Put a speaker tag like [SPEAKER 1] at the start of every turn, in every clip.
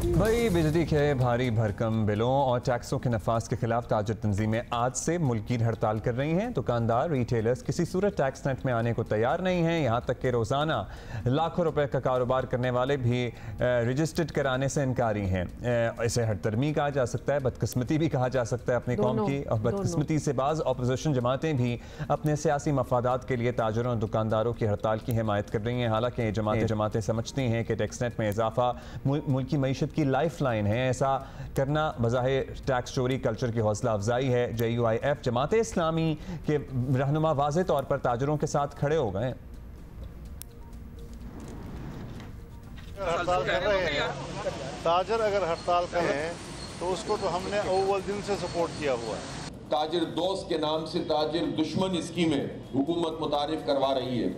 [SPEAKER 1] भाई बिजली के भारी भरकम बिलों और टैक्सों के नफाज के खिलाफ ताजर तंजीमें आज से मुल्क की हड़ताल कर रही हैं। दुकानदार रिटेलर्स किसी सूरत टैक्स नेट में आने को तैयार नहीं हैं। यहाँ तक कि रोज़ाना लाखों रुपए का कारोबार करने वाले भी रजिस्टर्ड कराने से इनकारी हैं। इसे हड़तरमी कहा जा सकता है, बदकिस्मती भी कहा जा सकता है अपनी कौम की, और बदकिस्मती से बाज़ अपोजिशन जमातें भी अपने सियासी मफादात के लिए ताजरों और दुकानदारों की हड़ताल की हिमायत कर रही हैं। हालांकि ये जमातें समझती हैं कि टैक्स नेट में इजाफा मुल्क की मईशत की लाइफ लाइन है। ऐसा करना बज़ाहिर टैक्स चोरी कल्चर की हौसला अफजाई है। JUIF जमात इस्लामी के रहनुमा वाज़े तौर पर ताजरों के साथ खड़े हो गए।
[SPEAKER 2] हड़ताल कर रहे हैं, ताजर अगर हड़ताल कर रहे हैं तो उसको तो हमने अव्वल दिन से सपोर्ट किया हुआ है।
[SPEAKER 3] ताजिर दोस्त के नाम से ताजिर दुश्मन स्कीमें हुकूमत मुतारिफ करवा रही है,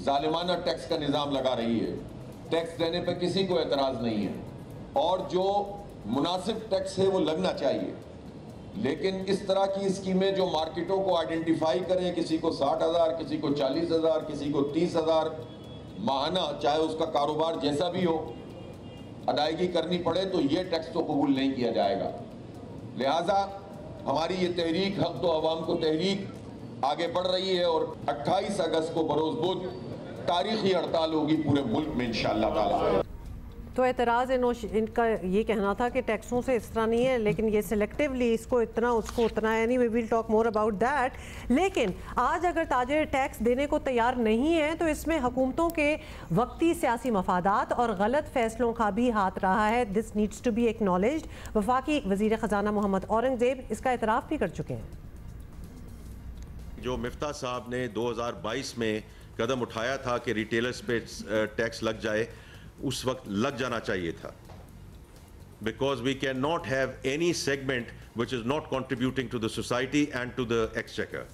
[SPEAKER 3] जालिमाना टैक्स का निज़ाम लगा रही है। टैक्स देने पर किसी को एतराज़ नहीं है और जो मुनासिब टैक्स है वो लगना चाहिए, लेकिन इस तरह की स्कीमें जो मार्केटों को आइडेंटिफाई करें, किसी को 60,000, किसी को 40,000, किसी को 30,000 माहाना, चाहे उसका कारोबार जैसा भी हो, अदायगी करनी पड़े तो ये टैक्स तो कबूल नहीं किया जाएगा। लिहाजा हमारी ये तहरीक हक तो अवाम को तहरीक आगे बढ़ रही है और 28 अगस्त को बरोज़ बुध तारीखी हड़ताल होगी पूरे मुल्क में इंशाअल्लाह ताला।
[SPEAKER 4] तो एतराज़ इनका ये कहना था कि टैक्सों से इस तरह नहीं है, लेकिन ये सिलेक्टिवली इसको इतना उसको उतना है नहीं। We will talk more about that. लेकिन आज अगर ताजिर टैक्स देने को तैयार नहीं है तो इसमें हुकूमतों के वक्ती सियासी मफादात और गलत फैसलों का भी हाथ रहा है। This needs to be acknowledged. वफाकी वज़ीर ख़जाना मोहम्मद औरंगज़ेब इसका इतराफ़ भी कर चुके हैं।
[SPEAKER 5] जो मिफ्ता साहब ने 2022 में कदम उठाया था कि रिटेलर्स पे टैक्स लग जाए, उस वक्त लग जाना चाहिए था, because we can not have any segment which is not contributing to the society and to the exchequer.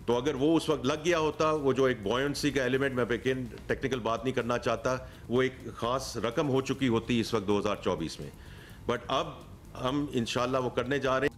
[SPEAKER 5] तो अगर वो उस वक्त लग गया होता, वो जो एक बॉयंसी का एलिमेंट, मैं लेकिन टेक्निकल बात नहीं करना चाहता, वो एक खास रकम हो चुकी होती इस वक्त 2024 में, बट अब हम इंशाल्लाह वो करने जा रहे हैं।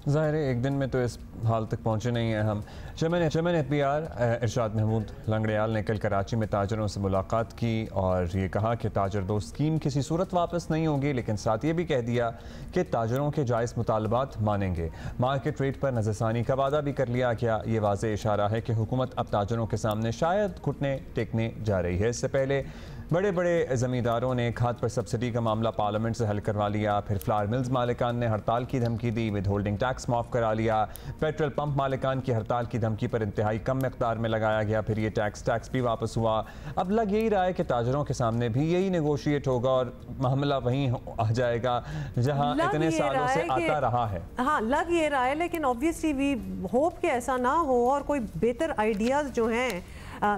[SPEAKER 1] ज़ाहिर है एक दिन में तो इस हाल तक पहुँचे नहीं हैं हम। चेयरमैन FBR इरशाद महमूद लंगड़ियाल ने कल कराची में ताजरों से मुलाकात की और ये कहा कि ताजर दो स्कीम किसी सूरत वापस नहीं होगी, लेकिन साथ ये भी कह दिया कि ताजरों के जायज़ मुतालबात मानेंगे। मार्केट रेट पर नज़रसानी का वादा भी कर लिया गया। ये वाज़ेह इशारा है कि हुकूमत अब ताजरों के सामने शायद घुटने टेकने जा रही है। इससे पहले बड़े बड़े ज़मींदारों ने खाद पर सब्सिडी का मामला पार्लियामेंट से हल करवा लिया। फिर फ्लावर मिल्स मालिकान ने हड़ताल की धमकी दी, विद होल्डिंग टैक्स माफ़ करा लिया। पेट्रोल पंप मालिकान की हड़ताल की धमकी पर इंतहाई कम मकदार में लगाया गया। फिर ये टैक्स भी वापस हुआ। अब लग यही रहा है कि ताजरों के सामने भी यही नेगोशिएट होगा और मामला वहीं आ जाएगा जहां इतने सालों से आता रहा है।
[SPEAKER 4] हाँ, लग ये रहा है, लेकिन ऑब्वियसली वी होप कि ऐसा ना हो और कोई बेहतर आइडियाज़ जो हैं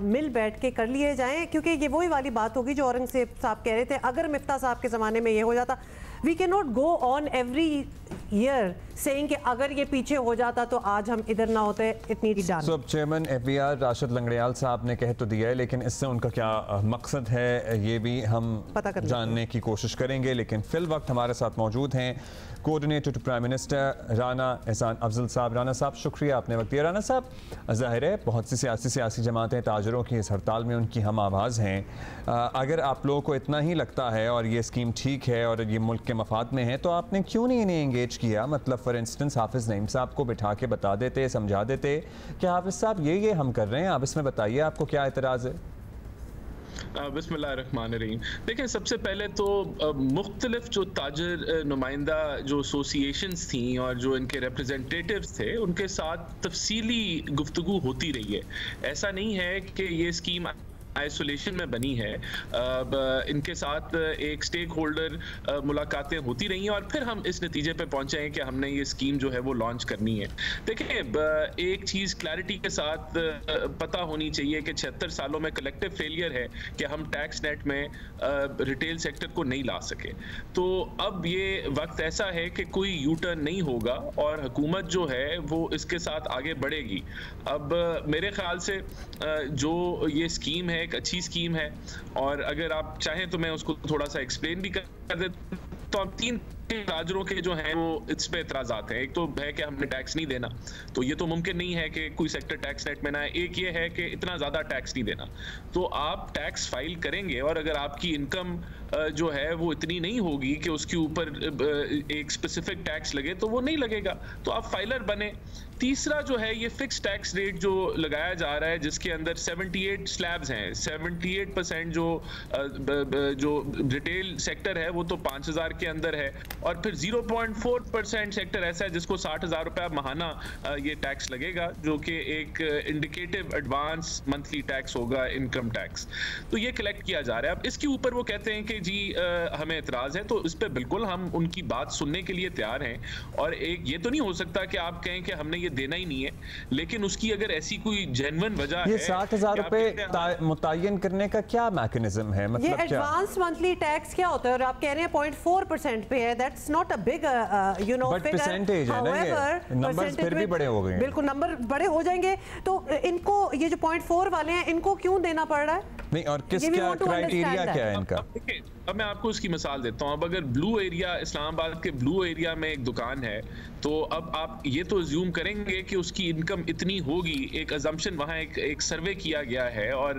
[SPEAKER 4] मिल बैठ के कर लिए जाएं, क्योंकि ये वही वाली बात होगी जो औरंगज़ेब साहब कह रहे थे। अगर मिफ्ता साहब के ज़माने में ये हो जाता, we can not go on every year saying कि अगर ये पीछे हो जाता तो आज हम इधर ना होते। इतनी
[SPEAKER 1] चेयरमैन FBR राशिद लंगड़ियाल साहब ने कह तो दिया है, लेकिन इससे उनका क्या मकसद है ये भी हम जानने की कोशिश करेंगे। लेकिन फिल वक्त हमारे साथ मौजूद हैं coordinator to prime minister Rana Ehsan Afzal साहब। राना साहब शुक्रिया आपने वक्त दिया। राना साहब, ज़ाहिर है बहुत सी सियासी जमातें ताजरों की इस हड़ताल में उनकी हम आवाज़ हैं। अगर आप लोगों को इतना ही लगता है और ये स्कीम ठीक है और ये मुल्क के मफाद में है, तो आपने क्यों नहीं इन्हें एंगेज किया? मतलब फॉर इंस्टेंस हाफिज़ नईम साहब को बिठा के बता देते, समझा देते कि हाफिज़ साहब ये हम कर रहे हैं, आप इसमें बताइए आपको क्या एतराज़ है।
[SPEAKER 6] बिस्मिल्लाहिर्रहमानिर्रहीम। देखें, सबसे पहले तो मुख्तलिफ जो ताजर नुमाइंदा जो एसोसिएशंस थी और जो इनके रिप्रेजेंटेटिव्स थे, उनके साथ तफसीली गुफ्तगू होती रही है। ऐसा नहीं है कि ये स्कीम आइसोलेशन में बनी है। इनके साथ एक स्टेक होल्डर मुलाकातें होती रही हैं और फिर हम इस नतीजे पे पहुंचे हैं कि हमने ये स्कीम जो है वो लॉन्च करनी है। देखिए, एक चीज़ क्लैरिटी के साथ पता होनी चाहिए कि 76 सालों में कलेक्टिव फेलियर है कि हम टैक्स नेट में रिटेल सेक्टर को नहीं ला सके। तो अब ये वक्त ऐसा है कि कोई यू टर्न नहीं होगा और हुकूमत जो है वो इसके साथ आगे बढ़ेगी। अब मेरे ख्याल से जो ये स्कीम है एक अच्छी स्कीम है और अगर आप चाहें तो मैं उसको थोड़ा सा एक्सप्लेन भी कर देता हूँ। तो 3 ताजरों के जो हैं वो इस पे एतराज़ात हैं। एक तो है कि हमने टैक्स नहीं देना, तो ये तो मुमकिन नहीं है कि कोई सेक्टर टैक्स नेट में ना है। एक ये है कि इतना ज़्यादा टैक्स नहीं देना। तो आप टैक्स फाइल करेंगे और अगर आपकी इनकम जो है वो इतनी नहीं होगी कि उसके ऊपर एक स्पेसिफिक टैक्स लगे, तो वो नहीं लगेगा, तो आप फाइलर बने। तीसरा जो है ये फिक्स टैक्स रेट जो लगाया जा रहा है, जिसके अंदर 78 स्लैब्स हैं। 78% जो रिटेल सेक्टर है वो तो 5,000 के अंदर है, और फिर 0.4% सेक्टर ऐसा है जिसको 60,000 रुपया महाना ये टैक्स लगेगा, जो कि एक इंडिकेटिव एडवांस मंथली टैक्स होगा, इनकम टैक्स। तो ये कलेक्ट किया जा रहा है। अब इसके ऊपर वो कहते हैं कि जी हमें एतराज़ है, तो इस पर बिल्कुल हम उनकी बात सुनने के लिए तैयार हैं। और एक ये तो नहीं हो सकता कि आप कहें कि हमने देना ही नहीं है, लेकिन उसकी अगर ऐसी कोई जेन्युइन वजह है।
[SPEAKER 1] ये 60,000 रुपए मुतय्यन करने का क्या मैकेनिज्म है? मतलब
[SPEAKER 4] ये एडवांस मंथली टैक्स क्या होता है? और आप कह रहे हैं 0.4% पे है। That's not a big
[SPEAKER 1] percentage है ना, ये नंबर्स फिर भी बड़े हो गए।
[SPEAKER 4] बिल्कुल नंबर बड़े हो जाएंगे। तो इनको ये जो 0.4 वाले हैं, इनको क्यों देना पड़ रहा है?
[SPEAKER 1] नहीं, और किस क्या क्राइटेरिया क्या है इनका?
[SPEAKER 6] अब मैं आपको उसकी मिसाल देता हूँ। अब अगर ब्लू एरिया, इस्लामाबाद के ब्लू एरिया में एक दुकान है, तो अब आप ये तो अज्यूम करेंगे कि उसकी इनकम इतनी होगी। एक अजम्पशन वहाँ एक सर्वे किया गया है और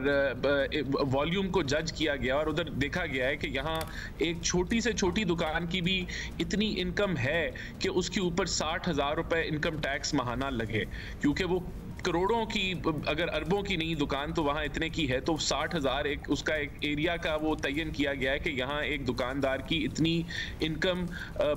[SPEAKER 6] वॉल्यूम को जज किया गया, और उधर देखा गया है कि यहाँ एक छोटी से छोटी दुकान की भी इतनी इनकम है कि उसके ऊपर 60,000 रुपये इनकम टैक्स महाना लगे, क्योंकि वो करोड़ों की, अगर अरबों की नहीं दुकान तो वहाँ इतने की है, तो 60,000 उसका एक एरिया का वो तयन किया गया है कि यहाँ एक दुकानदार की इतनी इनकम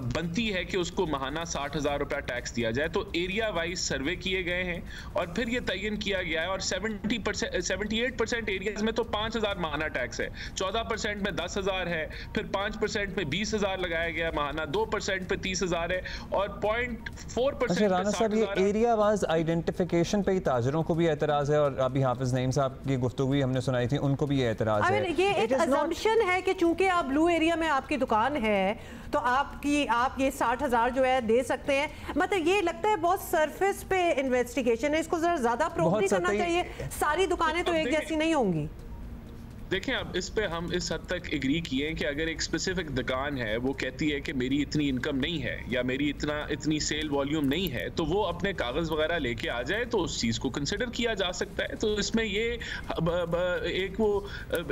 [SPEAKER 6] बनती है कि उसको महाना 60,000 रुपया टैक्स दिया जाए। तो एरिया वाइज सर्वे किए गए हैं और फिर ये तयन किया गया है। और 78% एरियाज में तो 5,000 महाना टैक्स है, 14% में 10,000 है, फिर 5% में 20,000 लगाया गया महाना, 2% पे 30,000 है, और 0.4%
[SPEAKER 1] राना साहब, ये एरिया वाइज आइडेंटिफिकेशन पे ताजरों को भी एतराज है, और अभी हाफिज नईम साहब की गुफ्तगू हमने सुनाई थी, उनको भी ये एतराज है।
[SPEAKER 4] ये एक असम्पशन है कि चूंकि आप ब्लू एरिया में आपकी दुकान है, तो आप ये 60,000 जो है दे सकते हैं। मतलब ये लगता है बहुत सरफेस पे इन्वेस्टिगेशन है, इसको जरा ज्यादा प्रूव नहीं करना चाहिए। सारी दुकानें तो एक जैसी नहीं होंगी।
[SPEAKER 6] देखें, अब इस पे हम इस हद तक एग्री किए कि अगर एक स्पेसिफिक दुकान है, वो कहती है कि मेरी इतनी इनकम नहीं है या मेरी इतनी सेल वॉल्यूम नहीं है, तो वो अपने कागज वगैरह लेके आ जाए, तो उस चीज को कंसिडर किया जा सकता है। तो इसमें ये एक वो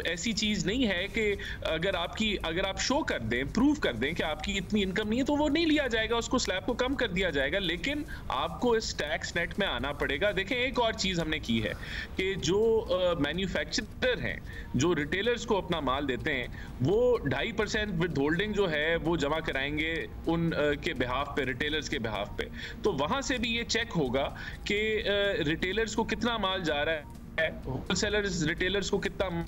[SPEAKER 6] ऐसी चीज नहीं है कि अगर आप शो कर दें, प्रूव कर दें कि आपकी इतनी इनकम नहीं है, तो वो नहीं लिया जाएगा, उसको स्लैब को कम कर दिया जाएगा। लेकिन आपको इस टैक्स नेट में आना पड़ेगा। देखें, एक और चीज हमने की है कि जो मैन्युफैक्चरर हैं, जो रिटेलर्स को अपना माल देते हैं, वो 2.5% विद होल्डिंग जो है वो जमा कराएंगे उन के बिहाफ पे, रिटेलर्स के बिहाफ पे। तो वहां से भी ये चेक होगा कि रिटेलर्स को कितना माल जा रहा है, होलसेलर्स रिटेलर्स को कितना।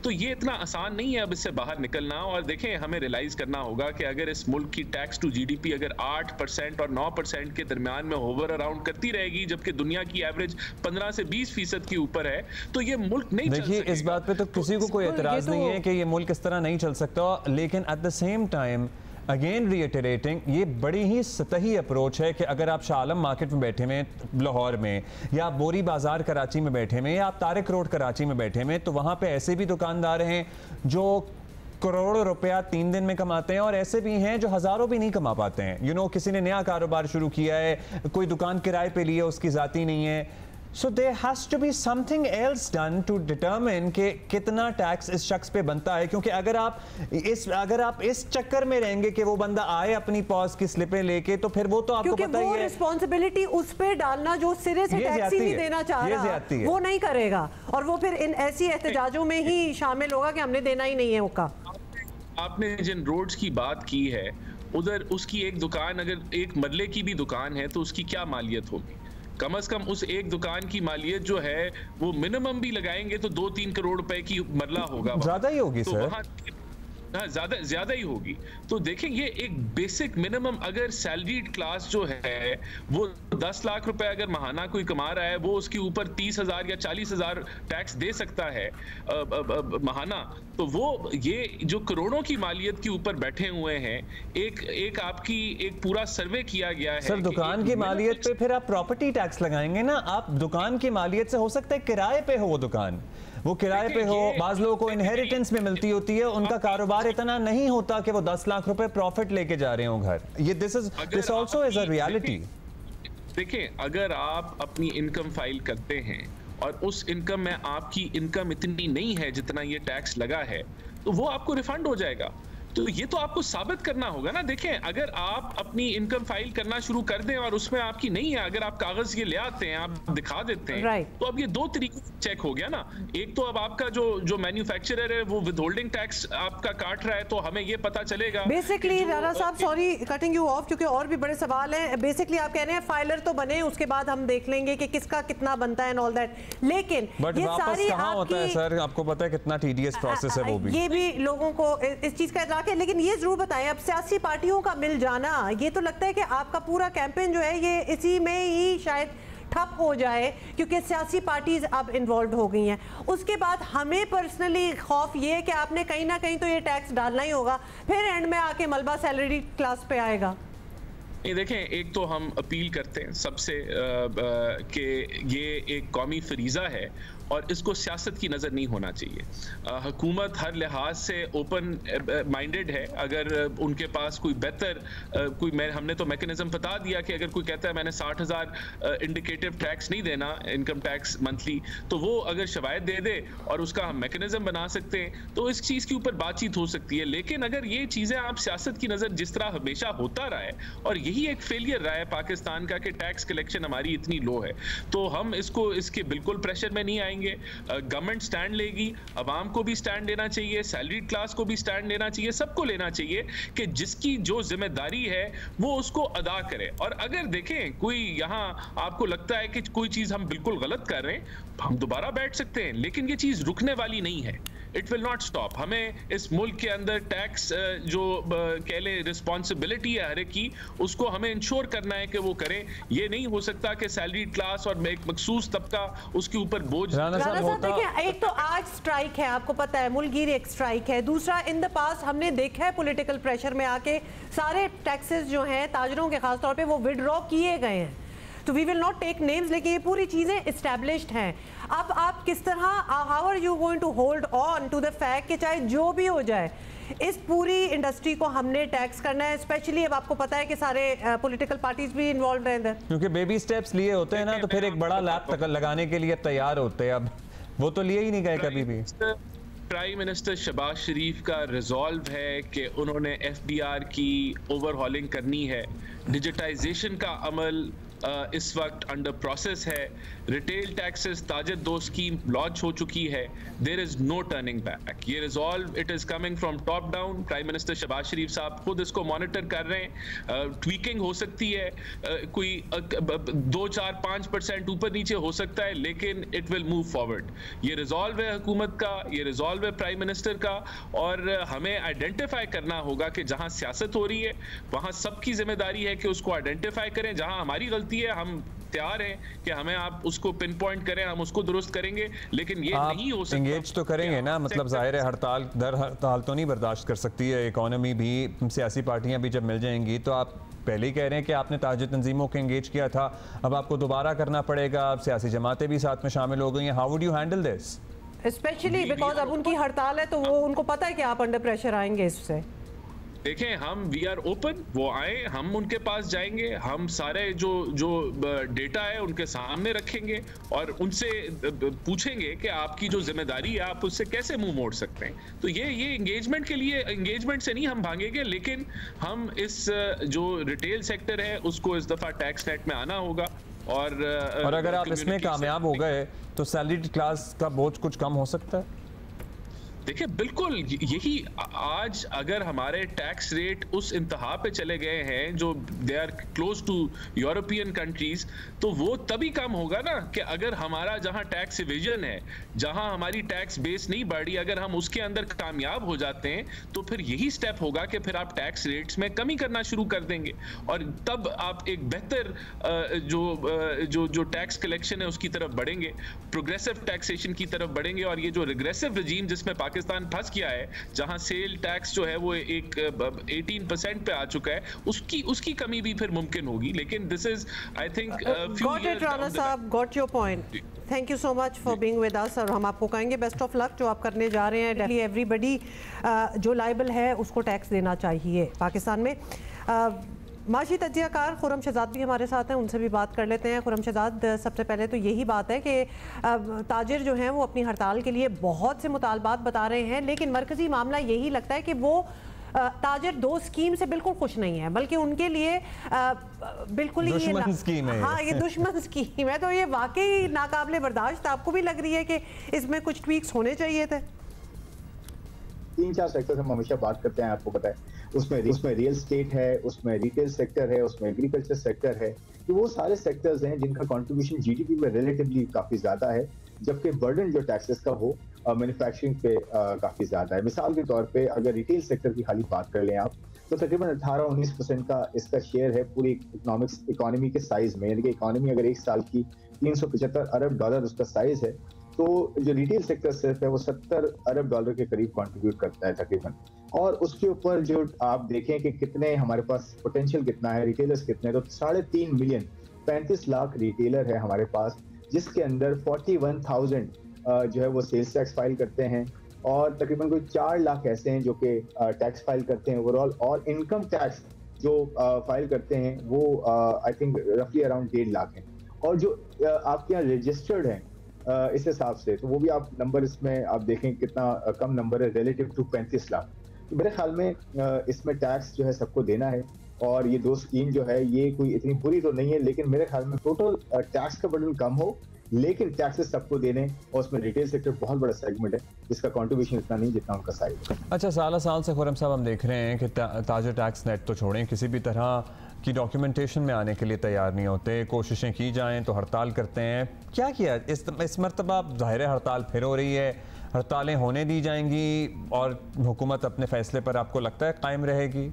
[SPEAKER 6] तो ये इतना आसान नहीं है अब इससे बाहर निकलना। और देखें, हमें रियलाइज करना होगा कि अगर इस मुल्क की टैक्स टू जीडीपी अगर 8% और 9% के दरमियान में होवर अराउंड करती रहेगी, जबकि दुनिया की एवरेज 15 से 20% के ऊपर है, तो ये मुल्क नहीं चल सकेगा।
[SPEAKER 1] देखिए, इस बात पे तो किसी को कोई एतराज नहीं है कि ये मुल्क इस तरह नहीं चल सकता, लेकिन at the same time again reiterating, ये बड़ी ही सतही अप्रोच है कि अगर आप शाह आलम मार्केट में बैठे हुए लाहौर में, या आप बोरी बाजार कराची में बैठे हुए, या आप तारिक रोड कराची में बैठे हुए, तो वहाँ पे ऐसे भी दुकानदार हैं जो करोड़ों रुपया 3 दिन में कमाते हैं, और ऐसे भी हैं जो हज़ारों भी नहीं कमा पाते हैं। किसी ने नया कारोबार शुरू किया है, कोई दुकान किराए पे लिए, उसकी ज़ाती नहीं है। So there has to be something else done to determine कि कितना टैक्स इस शख्स पे बनता है, क्योंकि अगर आप इस चक्कर में रहेंगे कि वो बंदा आए अपनी पॉज की स्लिपें लेके, तो फिर वो तो आपको पता ही है,
[SPEAKER 4] रिस्पॉन्सिबिलिटी उस पे डालना जो सिरे से टैक्स ही नहीं देना चाह रहा, वो नहीं करेगा, और वो फिर इन ऐसी एहतजाजों में ही शामिल होगा कि हमने देना ही नहीं है। उसका
[SPEAKER 6] आपने जिन रोड्स की बात की है, उधर उसकी एक दुकान, अगर एक मरले की भी दुकान है, तो उसकी क्या मालियत होगी? कम से कम उस एक दुकान की मालियत जो है वो मिनिमम भी लगाएंगे तो 2-3 करोड़ रुपए की मरला होगा।
[SPEAKER 1] ज्यादा ही होगी
[SPEAKER 6] तो
[SPEAKER 1] सर,
[SPEAKER 6] ज्यादा ही होगी। तो देखें, ये एक बेसिक मिनिमम, अगर सैलरीड क्लास जो है वो 10 लाख रुपए अगर महाना कोई कमा रहा है, वो उसके ऊपर 30,000 या 40,000 टैक्स दे सकता है महाना। तो वो ये जो करोड़ों की मालियत के ऊपर बैठे हुए हैं, एक आपकी एक पूरा सर्वे किया गया है।
[SPEAKER 1] सर, दुकान की मालियत पे फिर आप प्रॉपर्टी टैक्स लगाएंगे ना। आप दुकान की मालियत से, हो सकता है किराए पे हो वो दुकान, वो किराए पे हो, बाज लोगों को इनहेरिटेंस में मिलती होती है, उनका कारोबार इतना नहीं होता कि वो 10 लाख रुपए प्रॉफिट लेके जा रहे हो घर। ये this also is a reality.
[SPEAKER 6] देखिए, अगर आप अपनी इनकम फाइल करते हैं और उस इनकम में आपकी इनकम इतनी नहीं है जितना ये टैक्स लगा है, तो वो आपको रिफंड हो जाएगा। तो ये तो आपको साबित करना होगा ना। देखें, अगर आप अपनी इनकम फाइल करना शुरू कर दें और उसमें आपकी नहीं है, अगर आप कागज ये ले आते हैं, आप दिखा देते हैं, तो अब ये दो तरीके से चेक हो गया ना। एक तो अब आपका जो मैन्युफैक्चरर है वो विदहोल्डिंग टैक्स आपका काट रहा है, तो हमें ये पता चलेगा।
[SPEAKER 4] बेसिकली राणा साहब, सॉरी कटिंग यू ऑफ, क्योंकि और भी बड़े सवाल हैं। बेसिकली आप कह रहे हैं फाइलर तो बने, उसके बाद हम देख लेंगे कि किसका कितना बनता है एंड ऑल दैट, लेकिन ये सारी
[SPEAKER 1] कहां होता है सर? आपको पता है कितना टीडीएस प्रोसेस है? वो भी ये
[SPEAKER 4] भी लोगों को इस चीज का इतराक है। लेकिन ये जरूर बताएं, अब सियासी पार्टियों का मिल जाना, ये तो लगता है कि आपका पूरा कैंपेन जो है ये इसी में ही शायद ठप हो जाए, क्योंकि सियासी पार्टीज अब इन्वॉल्व हो गई हैं। उसके बाद हमें पर्सनली खौफ ये है कि आपने कहीं ना कहीं तो ये टैक्स डालना ही होगा, फिर एंड में आके मलबा सैलरी क्लास पे आएगा।
[SPEAKER 6] ये देखें, एक तो हम अपील करते हैं सबसे कि ये एक कौमी फरीज़ा है और इसको सियासत की नज़र नहीं होना चाहिए। हुकूमत हर लिहाज से ओपन माइंडेड है। अगर उनके पास कोई बेहतर हमने तो मैकेनिज्म बता दिया कि अगर कोई कहता है मैंने 60,000 इंडिकेटिव टैक्स नहीं देना, इनकम टैक्स मंथली, तो वो अगर शवायद दे दे और उसका हम मैकेनिज्म बना सकते हैं, तो इस चीज़ के ऊपर बातचीत हो सकती है। लेकिन अगर ये चीज़ें आप सियासत की नज़र, जिस तरह हमेशा होता रहा है, और यही एक फेलियर रहा है पाकिस्तान का कि टैक्स कलेक्शन हमारी इतनी लो है, तो हम इसके बिल्कुल प्रेशर में नहीं आएंगे। गवर्नमेंट स्टैंड लेगी, अवाम को भी स्टैंड लेना चाहिए, सैलरीड क्लास को भी स्टैंड लेना चाहिए, सबको लेना चाहिए कि जिसकी जो जिम्मेदारी है वो उसको अदा करे। और अगर देखें कोई यहाँ आपको लगता है कि कोई चीज हम बिल्कुल गलत कर रहे हैं, हम दोबारा बैठ सकते हैं, लेकिन ये चीज रुकने वाली नहीं है। It will not stop. हमें इस मुल्क के अंदर टैक्स जो कह ले रिस्पॉन्सिबिलिटी है हर एक की, उसको हमें इंश्योर करना है कि वो करें। ये नहीं हो सकता कि सैलरी क्लास और एक मखसूस तबका उसके ऊपर बोझ।
[SPEAKER 4] देखिए, एक तो आज स्ट्राइक है, आपको पता है मुल्कगीर एक स्ट्राइक है। दूसरा, इन द पास्ट हमने देखा है पॉलिटिकल प्रेशर में आके सारे टैक्सेस जो हैं ताजरों के खासतौर पे वो विड्रॉ किए गए हैं। तो we will not take names, लेकिन ये पूरी चीजें एस्टैब्लिश्ड हैं। अब आप किस तरह, how are you going to hold on to the fact कि चाहे जो भी हो जाए इस पूरी इंडस्ट्री को हमने टैक्स करना है? स्पेशली अब आपको पता है कि सारे पॉलिटिकल पार्टीज भी इन्वॉल्व हैं इधर,
[SPEAKER 1] क्योंकि बेबी स्टेप्स लिए होते हैं ना, तो फिर एक बड़ा लैप तक लगाने के लिए तैयार होते हैं। अब वो तो लिए ही नहीं गए कभी भी।
[SPEAKER 6] प्राइम मिनिस्टर शहबाज शरीफ का रिजॉल्व है कि उन्होंने एफबीआर की ओवरहॉलिंग करनी है। डिजिटाइजेशन का अमल इस वक्त अंडर प्रोसेस है। रिटेल टैक्सेस ताजर दो स्कीम लॉन्च हो चुकी है। There is no turning back. ये resolve it is coming from top down. Prime minister Shahbaz Sharif साहब खुद इसको मॉनिटर कर रहे हैं। ट्वीकिंग हो सकती है, कोई 2-4-5% ऊपर नीचे हो सकता है, लेकिन इट विल मूव फॉरवर्ड। ये रिजॉल्व है हुकूमत का, ये रिजॉल्व है प्राइम मिनिस्टर का, और हमें आइडेंटिफाई करना होगा कि जहां सियासत हो रही है वहां सबकी जिम्मेदारी है कि उसको आइडेंटिफाई करें। जहां हमारी गलती है, हम तैयार हैं कि हमें आप उसको पिन पॉइंट करें, हम उसको दुरुस्त करेंगे, लेकिन ये नहीं हो सकता।
[SPEAKER 1] एंगेज तो करेंगे ना, मतलब जाहिर है हड़ताल दर हड़ताल तो नहीं बर्दाश्त कर सकती है इकोनॉमी भी। सियासी पार्टियां भी जब मिल जाएंगी, तो आप पहले ही कह रहे हैं कि आपने ताजिर तंजीमों को एंगेज किया था, अब आपको दोबारा करना पड़ेगा। अब सियासी जमातें भी साथ में शामिल हो गई हैं। How would you handle this?
[SPEAKER 4] Specially because अब उनकी हड़ताल है, तो वो उनको पता है कि आप अंडर प्रेशर आएंगे इससे।
[SPEAKER 6] देखें, हम वी आर ओपन, वो आए, हम उनके पास जाएंगे, हम सारे जो डेटा है उनके सामने रखेंगे और उनसे पूछेंगे कि आपकी जो जिम्मेदारी है आप उससे कैसे मुंह मोड़ सकते हैं। तो ये एंगेजमेंट के लिए, एंगेजमेंट से नहीं हम भागेंगे, लेकिन हम इस जो रिटेल सेक्टर है उसको इस दफा टैक्स नेट में आना होगा। और
[SPEAKER 1] अगर आप इसमें कामयाब हो गए तो सैलरीड क्लास का बोझ कुछ कम हो सकता है।
[SPEAKER 6] देखिए, बिल्कुल यही आज अगर हमारे टैक्स रेट उस इंतहा पे चले गए हैं जो they are close to European countries, तो वो तभी कम होगा ना कि अगर हमारा जहां टैक्स इवेजन है, जहां हमारी टैक्स बेस नहीं बढ़ रही, अगर हम उसके अंदर कामयाब हो जाते हैं, तो फिर यही स्टेप होगा कि फिर आप टैक्स रेट्स में कमी करना शुरू कर देंगे और तब आप एक बेहतर जो टैक्स कलेक्शन है उसकी तरफ बढ़ेंगे, प्रोग्रेसिव टैक्सेशन की तरफ बढ़ेंगे। और ये जो रिग्रेसिव रजीम जिसमें पाकिस्तान पाकिस्तान फंस गया है, जहां सेल टैक्स जो है वो एक 18% पे आ चुका है, उसकी कमी भी फिर मुमकिन होगी। लेकिन this is I think
[SPEAKER 4] got it Rana साहब, got your point. Thank you so much for being with us और हम आपको कहेंगे बेस्ट ऑफ लक जो आप करने जा रहे हैं। डेफिनेटली एवरीबडी जो लायबल है उसको टैक्स देना चाहिए पाकिस्तान में। माशी तजियाकार खुरम शहजाद भी हमारे साथ हैं, उनसे भी बात कर लेते हैं। खुरम शहजाद, सबसे पहले तो यही बात है कि ताजिर जो हैं वो अपनी हड़ताल के लिए बहुत से मुतालबात बता रहे हैं, लेकिन मरकज़ी मामला यही लगता है कि वो ताजिर 2 स्कीम से बिल्कुल खुश नहीं है, बल्कि उनके लिए बिल्कुल ही
[SPEAKER 1] दुश्मन स्कीम है।
[SPEAKER 4] हाँ, ये दुश्मन स्कीम है। तो ये वाकई नाकाबिले बर्दाश्त आपको भी लग रही है कि इसमें कुछ ट्वीक्स होने चाहिए थे?
[SPEAKER 7] 3-4 सेक्टर हम हमेशा बात करते हैं, आपको पता है उसमें रियल स्टेट है, उसमें रिटेल सेक्टर है, उसमें एग्रीकल्चर सेक्टर है। तो वो सारे सेक्टर्स हैं जिनका कंट्रीब्यूशन जीडीपी में रिलेटिवली काफी ज्यादा है, जबकि बर्डन जो टैक्सेस का हो मैन्युफैक्चरिंग पे काफी ज्यादा है। मिसाल के तौर पे अगर रिटेल सेक्टर की खाली बात कर लें आप, तो तकरीबन 18-19% का इसका शेयर है पूरी इकोनॉमी के साइज में। यानी कि इकोनॉमी अगर एक साल की 375 अरब डॉलर उसका साइज है, तो जो रिटेल सेक्टर सिर्फ है वो 70 अरब डॉलर के करीब कंट्रीब्यूट करता है तकरीबन। और उसके ऊपर जो आप देखें कि कितने हमारे पास पोटेंशियल कितना है, रिटेलर्स कितने हैं, तो 3.5 मिलियन 35 लाख रिटेलर है हमारे पास, जिसके अंदर 41,000 जो है वो सेल्स टैक्स फाइल करते हैं और तकरीबन कोई 4 लाख ऐसे हैं जो कि टैक्स फाइल करते हैं ओवरऑल। और इनकम टैक्स जो फाइल करते हैं वो आई थिंक रफली अराउंड 1.5 लाख है। और जो आपके यहाँ रजिस्टर्ड हैं इस हिसाब से, तो वो भी आप नंबर इसमें आप देखें कितना कम नंबर है रिलेटिव टू 35 लाख। तो मेरे ख्याल में इसमें टैक्स जो है सबको देना है। और ये 2 स्कीम जो है ये कोई इतनी बुरी तो नहीं है, लेकिन मेरे ख्याल में टोटल टैक्स का बर्डन कम हो, लेकिन टैक्सेस सबको देने। और उसमें रिटेल सेक्टर बहुत बड़ा सेगमेंट है जिसका कंट्रीब्यूशन इतना नहीं जितना उनका साइज है।
[SPEAKER 1] अच्छा, साल से खुरम साहब हम देख रहे हैं कि ताजिर टैक्स नेट तो छोड़ें, किसी भी तरह की डॉक्यूमेंटेशन में आने के लिए तैयार नहीं होते। कोशिशें की जाएं तो हड़ताल करते हैं। क्या किया इस मरतबा? ज़ाहिर है हड़ताल फिर हो रही है, हड़तालें होने दी जाएंगी और हुकूमत अपने फैसले पर आपको लगता है कायम रहेगी?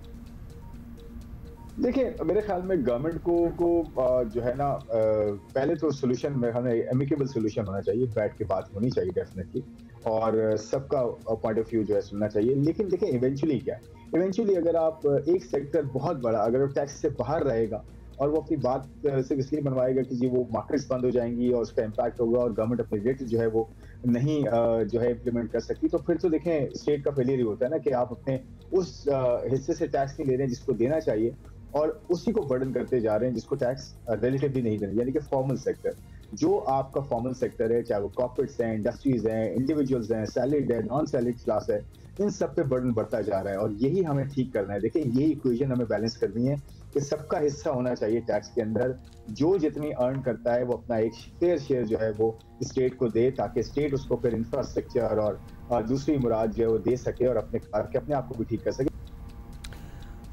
[SPEAKER 7] देखिए, मेरे ख्याल में गवर्नमेंट को जो है ना पहले तो सोल्यूशन मेरे ख्याल में एमिकेबल सोल्यूशन होना चाहिए, बैठ के बात होनी चाहिए डेफिनेटली, और सबका पॉइंट ऑफ व्यू जो है सुनना चाहिए। लेकिन देखिए इवेंचुअली क्या है, इवेंचुअली अगर आप एक सेक्टर बहुत बड़ा अगर वो टैक्स से बाहर रहेगा और वो अपनी बात सिर्फ इसलिए बनवाएगा कि जी वो मार्केट्स बंद हो जाएंगी और उसका इम्पैक्ट होगा और गवर्नमेंट अपने रेट जो है वो नहीं जो है इम्प्लीमेंट कर सकती, तो फिर तो देखें स्टेट का फेलियर ही होता है ना कि आप अपने उस हिस्से से टैक्स नहीं ले रहे हैं जिसको देना चाहिए और उसी को बर्डन करते जा रहे हैं जिसको टैक्स रिलेटिवली नहीं देना। यानी कि फॉर्मल सेक्टर, जो आपका फॉर्मल सेक्टर है, चाहे वो कॉर्पोरेट्स हैं, इंडस्ट्रीज हैं, इंडिविजुअल्स हैं, सैलरीड है, नॉन सैलरीड क्लास है, इन सब पे बर्डन बढ़ता जा रहा है और यही हमें ठीक करना है। देखिए, यही इक्वेशन हमें बैलेंस करनी है कि सबका हिस्सा होना चाहिए टैक्स के अंदर। जो जितनी अर्न करता है वो अपना एक फेयर शेयर जो है वो स्टेट को दे, ताकि स्टेट उसको फिर इंफ्रास्ट्रक्चर और दूसरी मुराद जो है वो दे सके और अपने आप को भी ठीक कर सके।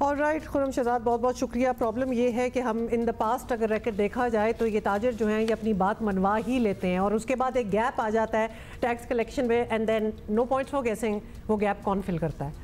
[SPEAKER 4] ऑलराइट, खुरम शहजाद, बहुत बहुत शुक्रिया। प्रॉब्लम ये है कि हम इन द पास्ट अगर रेकॉर्ड देखा जाए तो ये ताजिर जो हैं ये अपनी बात मनवा ही लेते हैं और उसके बाद एक गैप आ जाता है टैक्स कलेक्शन में, and then no points for guessing वो गैप कौन फिल करता है।